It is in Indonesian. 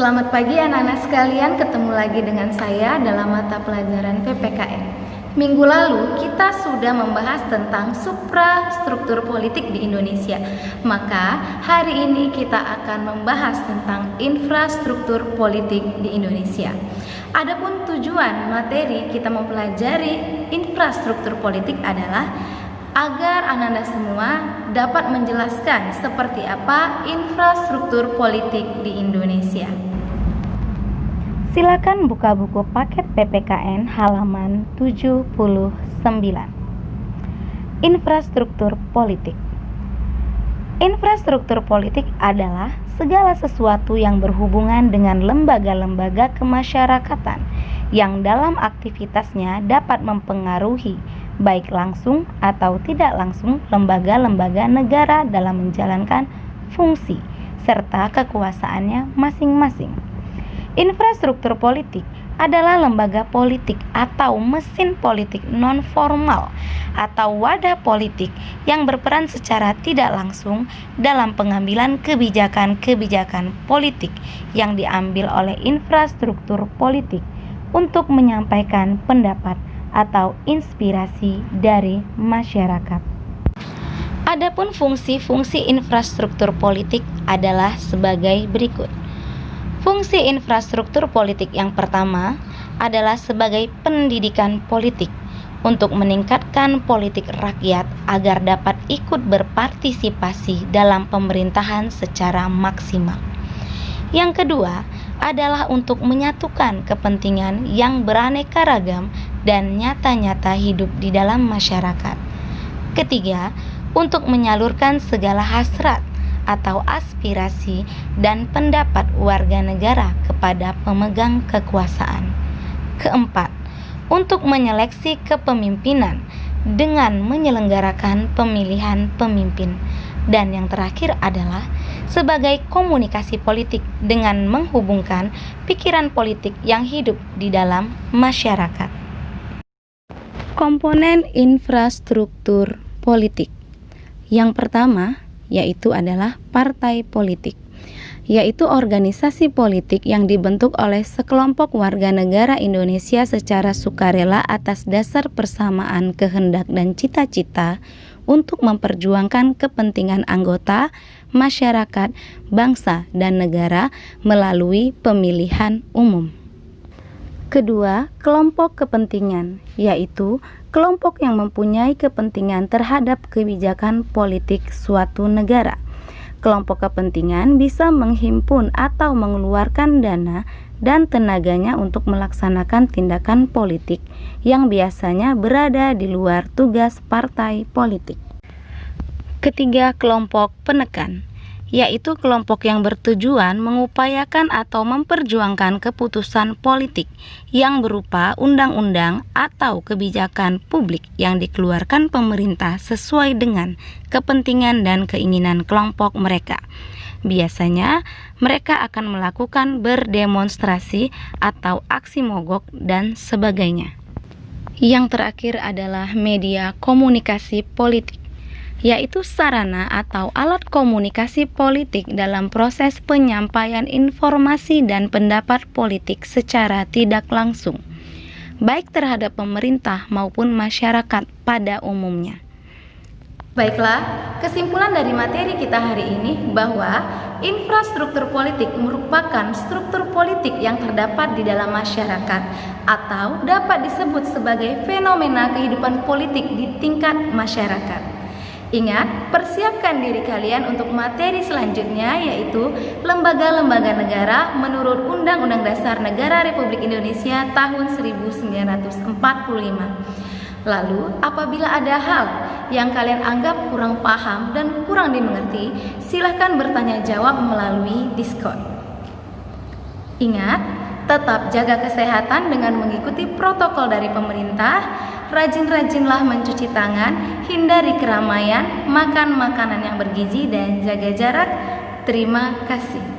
Selamat pagi anak-anak sekalian, ketemu lagi dengan saya dalam mata pelajaran PPKN. Minggu lalu kita sudah membahas tentang suprastruktur politik di Indonesia. Maka hari ini kita akan membahas tentang infrastruktur politik di Indonesia. Adapun tujuan materi kita mempelajari infrastruktur politik adalah agar anak-anak semua dapat menjelaskan seperti apa infrastruktur politik di Indonesia. Silakan buka buku paket PPKN halaman 79. Infrastruktur politik. Infrastruktur politik adalah segala sesuatu yang berhubungan dengan lembaga-lembaga kemasyarakatan yang dalam aktivitasnya dapat mempengaruhi baik langsung atau tidak langsung lembaga-lembaga negara dalam menjalankan fungsi serta kekuasaannya masing-masing. Infrastruktur politik adalah lembaga politik atau mesin politik non-formal atau wadah politik yang berperan secara tidak langsung dalam pengambilan kebijakan-kebijakan politik yang diambil oleh infrastruktur politik untuk menyampaikan pendapat atau inspirasi dari masyarakat. Adapun fungsi-fungsi infrastruktur politik adalah sebagai berikut. Fungsi infrastruktur politik yang pertama adalah sebagai pendidikan politik untuk meningkatkan politik rakyat agar dapat ikut berpartisipasi dalam pemerintahan secara maksimal. Yang kedua adalah untuk menyatukan kepentingan yang beraneka ragam dan nyata-nyata hidup di dalam masyarakat. Ketiga, untuk menyalurkan segala hasrat atau aspirasi dan pendapat warga negara kepada pemegang kekuasaan. Keempat, untuk menyeleksi kepemimpinan dengan menyelenggarakan pemilihan pemimpin. Dan yang terakhir adalah sebagai komunikasi politik dengan menghubungkan pikiran politik yang hidup di dalam masyarakat. Komponen infrastruktur politik. Yang pertama yaitu adalah partai politik, yaitu organisasi politik yang dibentuk oleh sekelompok warga negara Indonesia secara sukarela atas dasar persamaan kehendak dan cita-cita untuk memperjuangkan kepentingan anggota, masyarakat, bangsa, dan negara melalui pemilihan umum. Kedua, kelompok kepentingan, yaitu kelompok yang mempunyai kepentingan terhadap kebijakan politik suatu negara. Kelompok kepentingan bisa menghimpun atau mengeluarkan dana dan tenaganya untuk melaksanakan tindakan politik yang biasanya berada di luar tugas partai politik. Ketiga, kelompok penekan, yaitu kelompok yang bertujuan mengupayakan atau memperjuangkan keputusan politik yang berupa undang-undang atau kebijakan publik yang dikeluarkan pemerintah sesuai dengan kepentingan dan keinginan kelompok mereka. Biasanya mereka akan melakukan berdemonstrasi atau aksi mogok dan sebagainya. Yang terakhir adalah media komunikasi politik, yaitu sarana atau alat komunikasi politik dalam proses penyampaian informasi dan pendapat politik secara tidak langsung, baik terhadap pemerintah maupun masyarakat pada umumnya. Baiklah, kesimpulan dari materi kita hari ini bahwa infrastruktur politik merupakan struktur politik yang terdapat di dalam masyarakat atau dapat disebut sebagai fenomena kehidupan politik di tingkat masyarakat. Ingat, persiapkan diri kalian untuk materi selanjutnya, yaitu lembaga-lembaga negara menurut Undang-Undang Dasar Negara Republik Indonesia tahun 1945. Lalu, apabila ada hal yang kalian anggap kurang paham dan kurang dimengerti, silahkan bertanya jawab melalui Discord. Ingat, tetap jaga kesehatan dengan mengikuti protokol dari pemerintah. Rajin-rajinlah mencuci tangan, hindari keramaian, makan makanan yang bergizi, dan jaga jarak. Terima kasih.